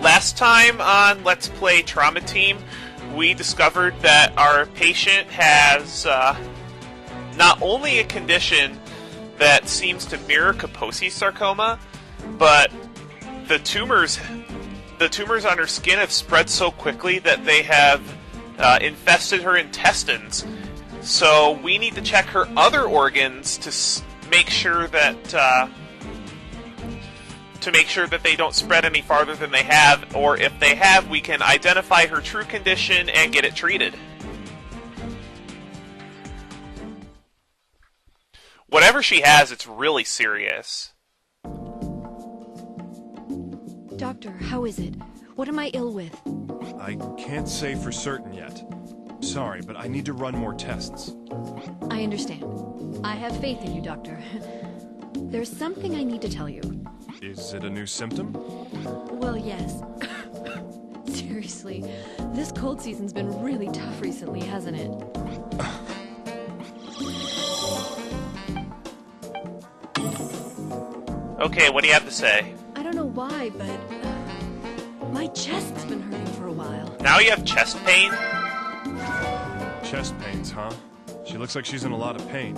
Last time on Let's Play Trauma Team, we discovered that our patient has not only a condition that seems to mirror Kaposi sarcoma, but the tumors on her skin have spread so quickly that they have infested her intestines. So we need to check her other organs to make sure that they don't spread any farther than they have, or if they have, we can identify her true condition and get it treated. Whatever she has, it's really serious. Doctor, how is it? What am I ill with? I can't say for certain yet. Sorry, but I need to run more tests. I understand. I have faith in you, Doctor. There's something I need to tell you. Is it a new symptom? Well, yes. Seriously, this cold season's been really tough recently, hasn't it? Okay, what do you have to say? I don't know why, but my chest's been hurting for a while. Now you have chest pain? Chest pains, huh? She looks like she's in a lot of pain.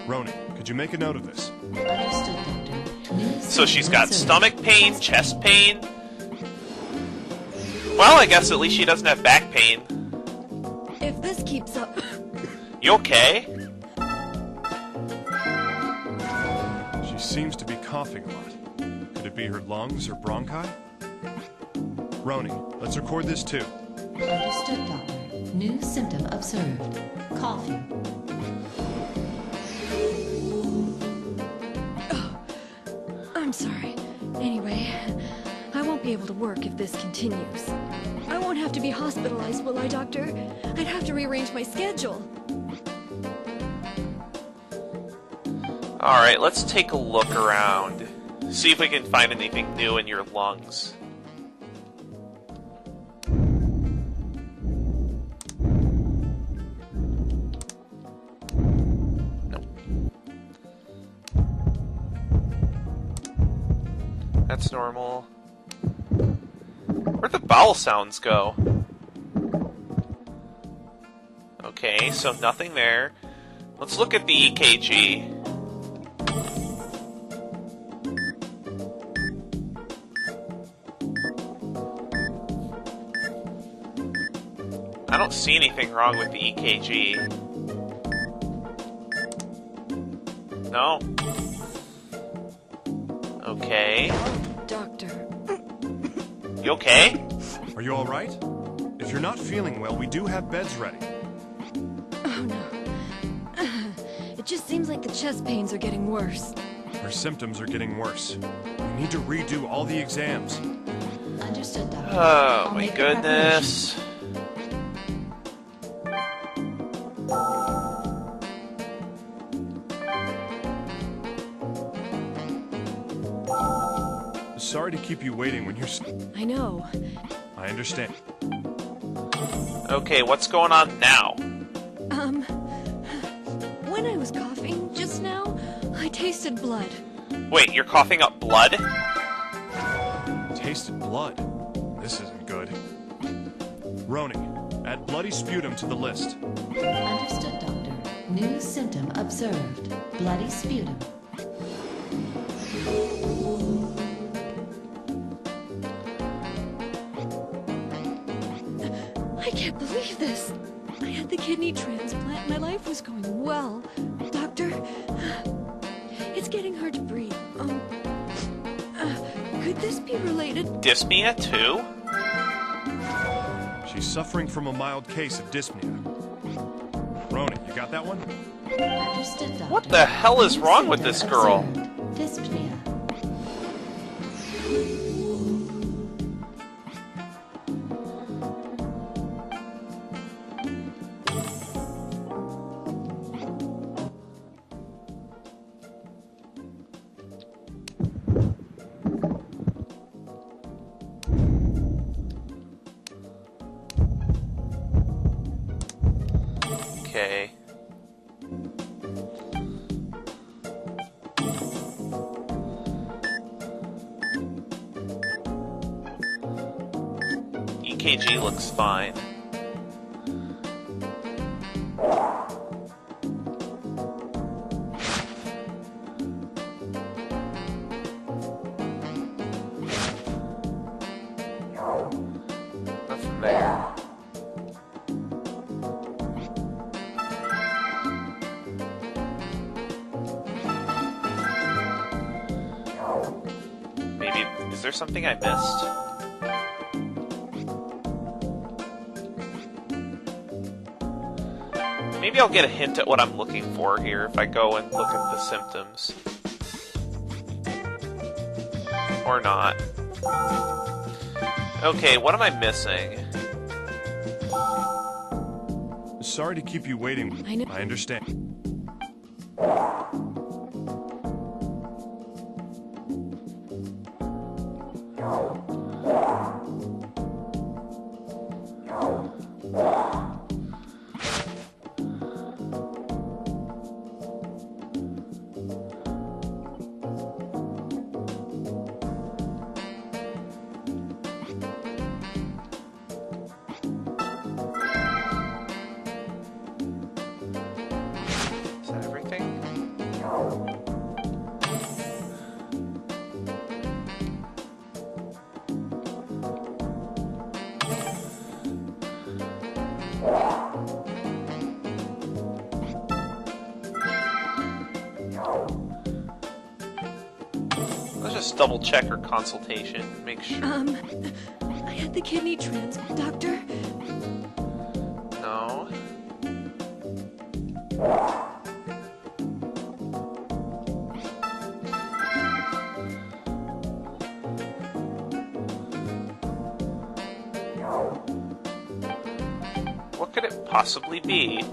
Roni, could you make a note of this? Understood, Doctor. So she's got stomach pain, chest pain. Well, I guess at least she doesn't have back pain. If this keeps up... You okay? She seems to be coughing a lot. Could it be her lungs or bronchi? Roni, let's record this too. Understood, Doctor. New symptom observed. Coughing. I'm sorry. Anyway, I won't be able to work if this continues. I won't have to be hospitalized, will I, Doctor? I'd have to rearrange my schedule. Alright, let's take a look around. See if we can find anything new in your lungs. That's normal. Where'd the bowel sounds go? Okay, so nothing there. Let's look at the EKG. I don't see anything wrong with the EKG. No. Okay. Doctor. You okay? Are you alright? If you're not feeling well, we do have beds ready. Oh, no. It just seems like the chest pains are getting worse. Her symptoms are getting worse. We need to redo all the exams. Understood, Doctor. Oh I'll my make the goodness. Sorry to keep you waiting when you're... I know. I understand. Okay, what's going on now? When I was coughing just now, I tasted blood. Wait, you're coughing up blood? Tasted blood. This isn't good. Roni, add bloody sputum to the list. Understood, Doctor. New symptom observed. Bloody sputum. I can't believe this. I had the kidney transplant. My life was going well. Doctor, it's getting hard to breathe. Could this be related? Dyspnea too? She's suffering from a mild case of dyspnea. Roni, you got that one? Understood, Doctor. What the hell is New wrong with symptom this girl? observed. Dyspnea. Okay. EKG looks fine. Nothing there. Maybe, is there something I missed? Maybe I'll get a hint at what I'm looking for here if I go and look at the symptoms. Or not. Okay, what am I missing? Sorry to keep you waiting. I know. I understand. Is that everything? Let's just double check her consultation, make sure. I had the kidney transplant, Doctor. No. What could it possibly be?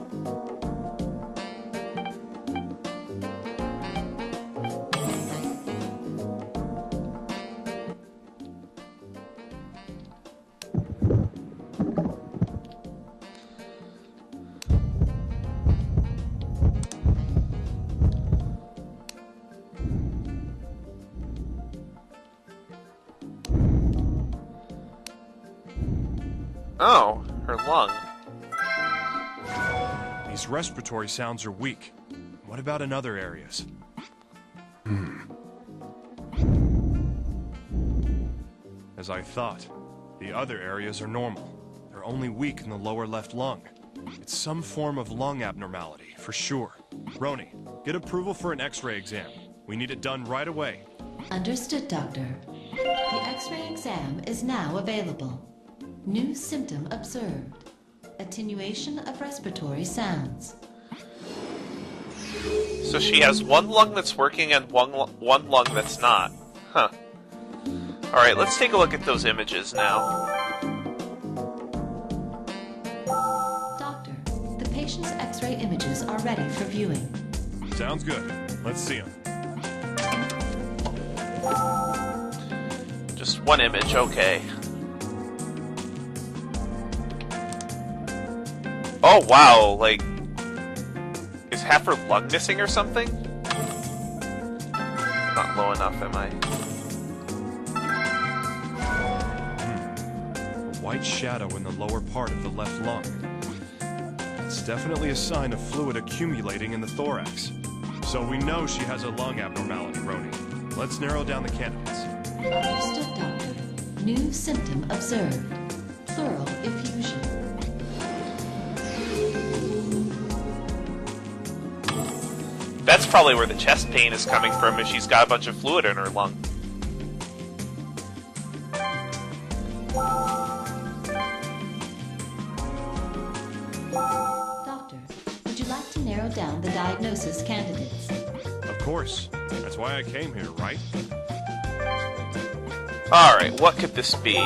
Oh, her lung. These respiratory sounds are weak. What about in other areas? As I thought, the other areas are normal. They're only weak in the lower left lung. It's some form of lung abnormality, for sure. Roni, get approval for an X-ray exam. We need it done right away. Understood, Doctor. The X-ray exam is now available. New symptom observed. Attenuation of respiratory sounds. So she has one lung that's working and one lung that's not. Huh. Alright, let's take a look at those images now. Doctor, the patient's X-ray images are ready for viewing. Sounds good. Let's see them. Just one image, okay. Oh wow, like, is half her lung missing or something? Not low enough, am I? A white shadow in the lower part of the left lung. It's definitely a sign of fluid accumulating in the thorax. So we know she has a lung abnormality, Roni. Let's narrow down the candidates. Understood, Doctor. New symptom observed. Pleural effusion. That's probably where the chest pain is coming from if she's got a bunch of fluid in her lung. Doctor, would you like to narrow down the diagnosis candidates? Of course. That's why I came here, right? Alright, what could this be?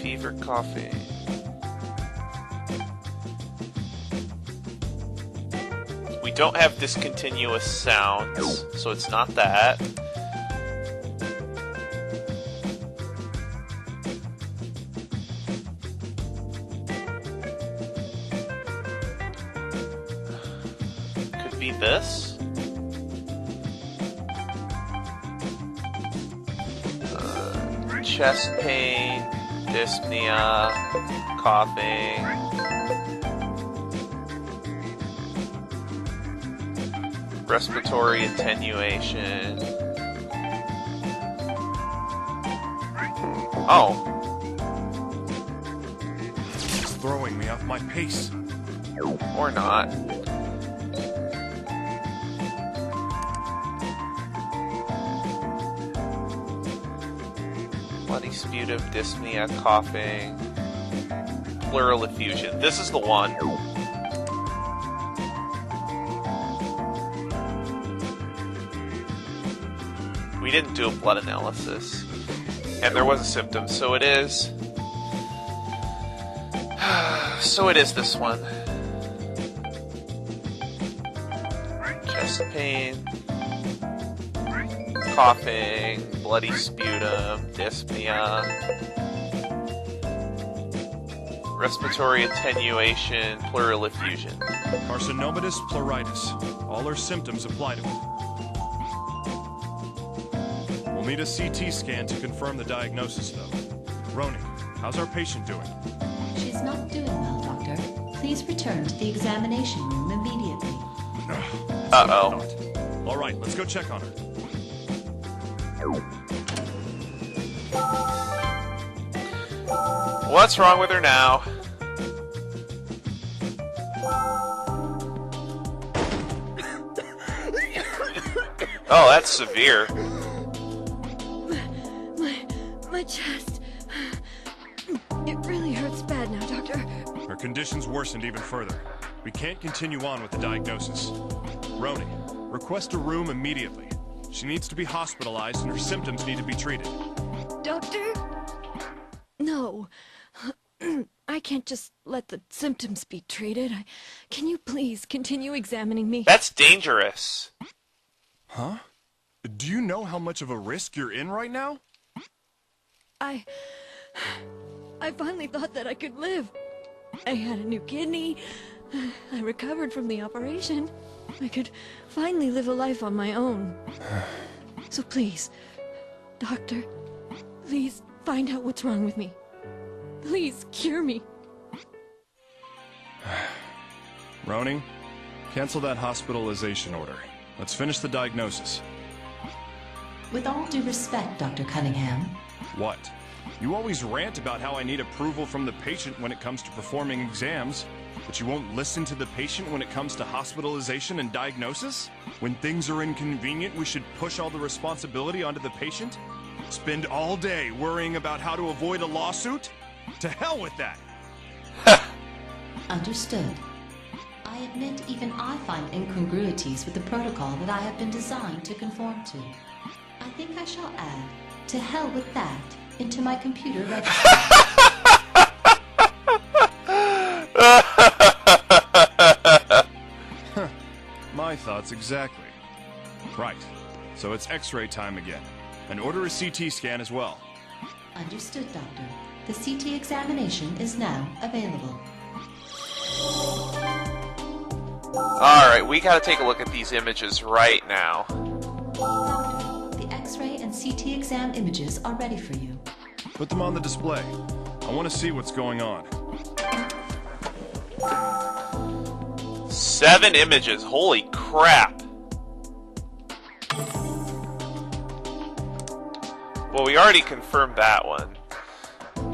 Fever, coffee. We don't have discontinuous sounds, so it's not that. Could be this. chest pain, dyspnea, coughing. Respiratory attenuation. Oh. It's throwing me off my pace. Or not. Bloody sputum, dyspnea, coughing, pleural effusion. This is the one. We didn't do a blood analysis. And there was a symptom, so it is... So it is this one. Chest pain, coughing, bloody sputum, dyspnea, respiratory attenuation, pleural effusion. Carcinomatous pleuritis. All her symptoms apply to it. We'll need a CT scan to confirm the diagnosis, though. Roni, how's our patient doing? She's not doing well, Doctor. Please return to the examination room immediately. Uh-oh. All right, let's go check on her. What's wrong with her now? Oh, that's severe. My chest. It really hurts bad now, Doctor. Her condition's worsened even further. We can't continue on with the diagnosis. Roni, request a room immediately. She needs to be hospitalized and her symptoms need to be treated. Doctor? No. I can't just let the symptoms be treated. Can you please continue examining me? That's dangerous. Huh? Do you know how much of a risk you're in right now? I finally thought that I could live. I had a new kidney. I recovered from the operation. I could finally live a life on my own. So please, Doctor, please find out what's wrong with me. Please cure me. Roni, cancel that hospitalization order. Let's finish the diagnosis. With all due respect, Dr. Cunningham, What? You always rant about how I need approval from the patient when it comes to performing exams, but you won't listen to the patient when it comes to hospitalization and diagnosis? When things are inconvenient, we should push all the responsibility onto the patient? Spend all day worrying about how to avoid a lawsuit? To hell with that! understood. I admit even I find incongruities with the protocol that I have been designed to conform to. I think I shall add, to hell with that, into my computer registry. My thoughts exactly. Right. So it's X-ray time again. And order a CT scan as well. Understood, Doctor. The CT examination is now available. Alright, we gotta take a look at these images right now. Doctor, the X-ray and CT exam images are ready for you. Put them on the display. I want to see what's going on. 7 images, holy crap. Well, we already confirmed that one.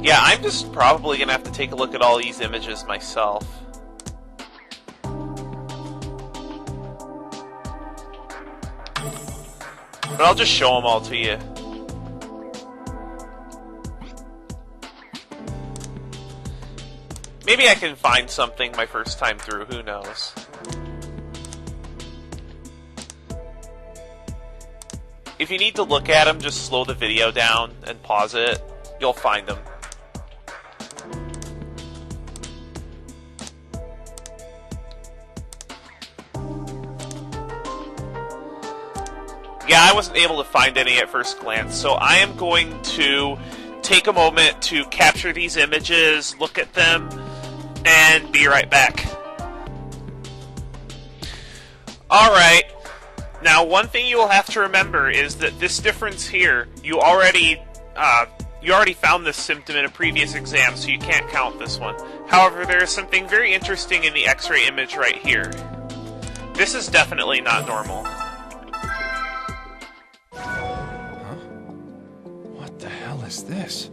Yeah, I'm just probably gonna have to take a look at all these images myself. But I'll just show them all to you. Maybe I can find something my first time through, who knows. If you need to look at them, just slow the video down and pause it. You'll find them. Yeah, I wasn't able to find any at first glance, so I am going to take a moment to capture these images, look at them, and be right back. Alright, now one thing you will have to remember is that this difference here, you already you already found this symptom in a previous exam, so you can't count this one. However, there is something very interesting in the X-ray image right here. This is definitely not normal. Huh? What the hell is this?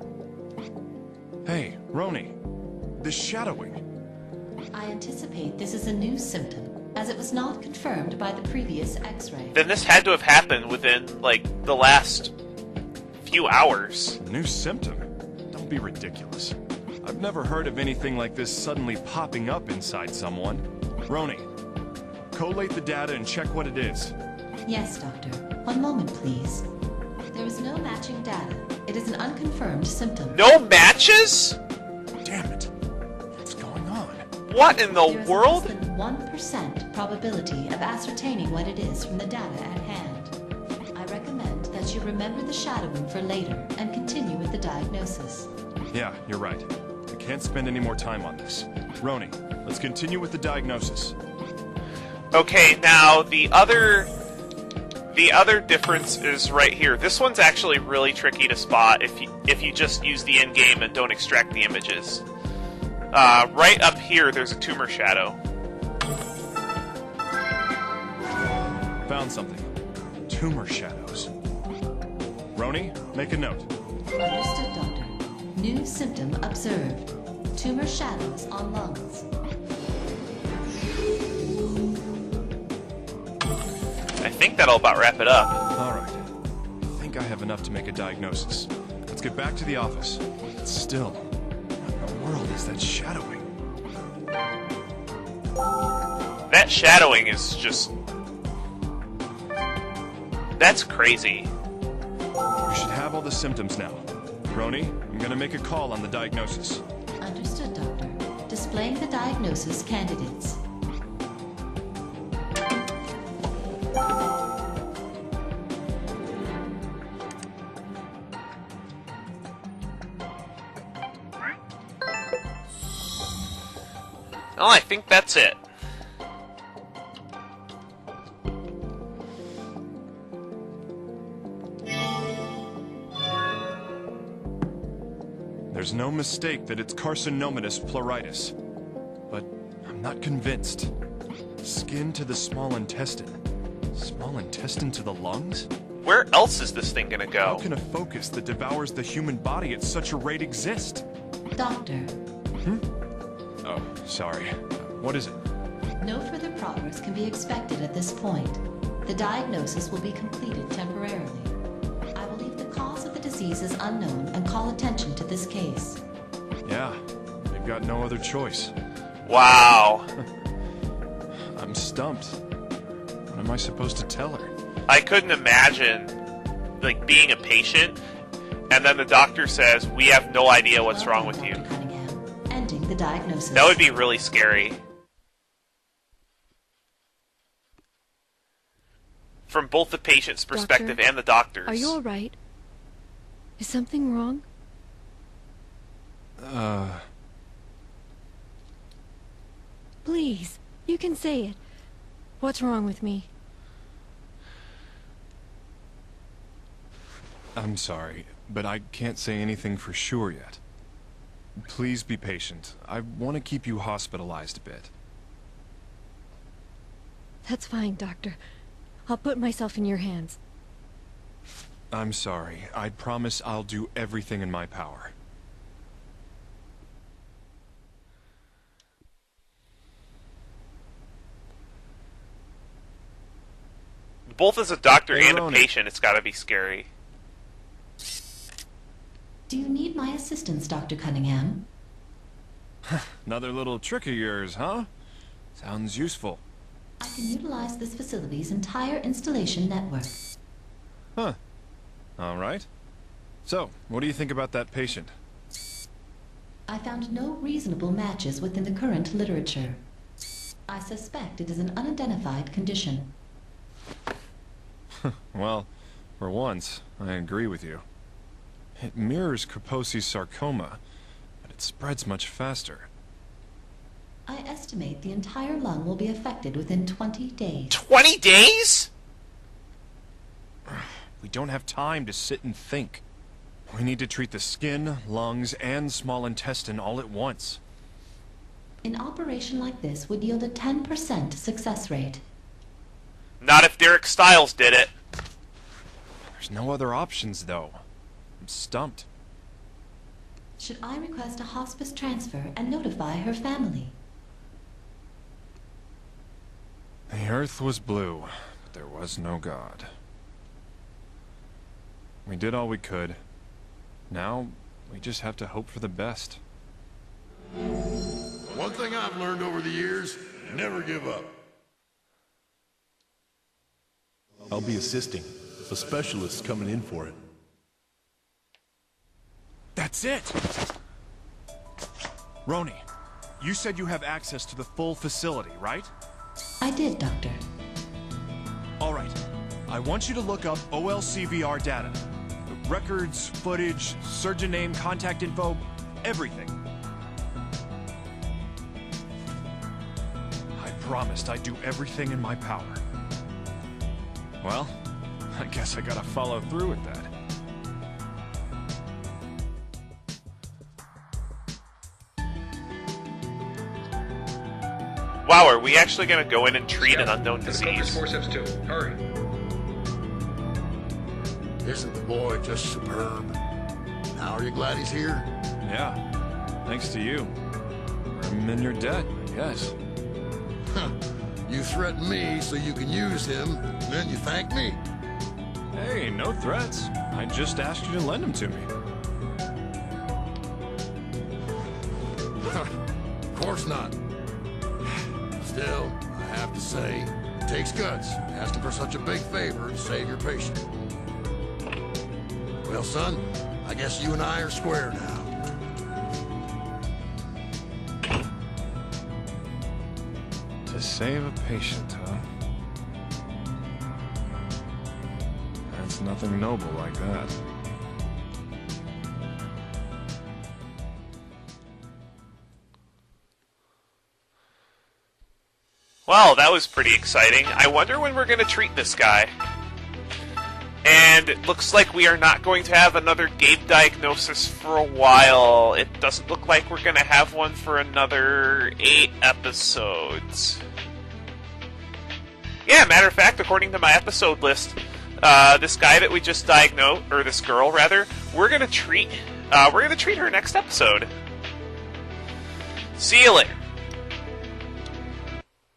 Hey, Roni. This shadowing. I anticipate this is a new symptom, as it was not confirmed by the previous X-ray. Then this had to have happened within, like, the last few hours. A new symptom? Don't be ridiculous. I've never heard of anything like this suddenly popping up inside someone. Roni, collate the data and check what it is. Yes, Doctor. One moment, please. There is no matching data. It is an unconfirmed symptom. No matches? Damn it. What's going on? What in the There is a world? less than 1% probability of ascertaining what it is from the data at hand. I recommend that you remember the shadowing for later and continue with the diagnosis. Yeah, you're right. I can't spend any more time on this. Roni, let's continue with the diagnosis. Okay, now the other difference is right here. This one's actually really tricky to spot if you just use the in-game and don't extract the images. Right up here, there's a tumor shadow. Found something. Tumor shadows. Roni, make a note. Understood, Doctor. New symptom observed. Tumor shadows on lungs. I think that'll about wrap it up. All right. I think I have enough to make a diagnosis. Let's get back to the office. But still, what in the world is that shadowing? That shadowing is just... That's crazy. We should have all the symptoms now. Roni, I'm gonna make a call on the diagnosis. Understood, Doctor. Displaying the diagnosis candidates. Well, I think that's it. There's no mistake that it's carcinomatous pleuritis. But I'm not convinced. Skin to the small intestine. Small intestine to the lungs? Where else is this thing gonna How go? can a focus that devours the human body at such a rate exist? Doctor, Oh, sorry. What is it? no further progress can be expected at this point. The diagnosis will be completed temporarily. I will leave the cause of the disease as unknown and call attention to this case. Yeah, they've got no other choice. Wow. I'm stumped. What am I supposed to tell her? I couldn't imagine, like, being a patient, and then the doctor says, we have no idea what's wrong with you. Dr. Cunningham, ending the diagnosis. That would be really scary. From both the patient's perspective Doctor, and the doctor's. Are you alright? Is something wrong? Please, you can say it. What's wrong with me? I'm sorry, but I can't say anything for sure yet. Please be patient. I want to keep you hospitalized a bit. That's fine, Doctor. I'll put myself in your hands. I'm sorry. I promise I'll do everything in my power. Both as a doctor Hey, and a Roni. patient, it's gotta be scary. Do you need my assistance, Dr. Cunningham? Another little trick of yours, huh? Sounds useful. I can utilize this facility's entire installation network. Huh. All right. So, what do you think about that patient? I found no reasonable matches within the current literature. I suspect it is an unidentified condition. Well, for once, I agree with you. It mirrors Kaposi's sarcoma, but it spreads much faster. I estimate the entire lung will be affected within 20 days. 20 days? We don't have time to sit and think. We need to treat the skin, lungs, and small intestine all at once. An operation like this would yield a 10% success rate. Not if Derek Stiles did it. There's no other options, though. I'm stumped. Should I request a hospice transfer and notify her family? The earth was blue, but there was no God. We did all we could. Now, we just have to hope for the best. One thing I've learned over the years, never give up. I'll be assisting. A specialist coming in for it. That's it! Roni, you said you have access to the full facility, right? I did, Doctor. All right. I want you to look up OLCVR data. Records, footage, surgeon name, contact info, everything. I promised I'd do everything in my power. Well, I guess I gotta follow through with that. Wow, are we actually going to go in and treat an unknown To the focus disease? forceps 2. Hurry. Isn't the boy just superb? Now are you glad he's here? Yeah, thanks to you. I'm in your debt, I guess. You threaten me so you can use him, then you thank me. Hey, no threats. I just asked you to lend him to me. Of course not. Still, I have to say, it takes guts asking for such a big favor to save your patient. Well, son, I guess you and I are square now. To save a patient, huh? That's nothing noble like that. Well, that was pretty exciting. I wonder when we're going to treat this guy. And it looks like we are not going to have another Gabe diagnosis for a while. It doesn't look like we're going to have one for another 8 episodes. Yeah, matter of fact, according to my episode list, this guy that we just diagnosed, or this girl rather, we're going to treat her next episode. See you later.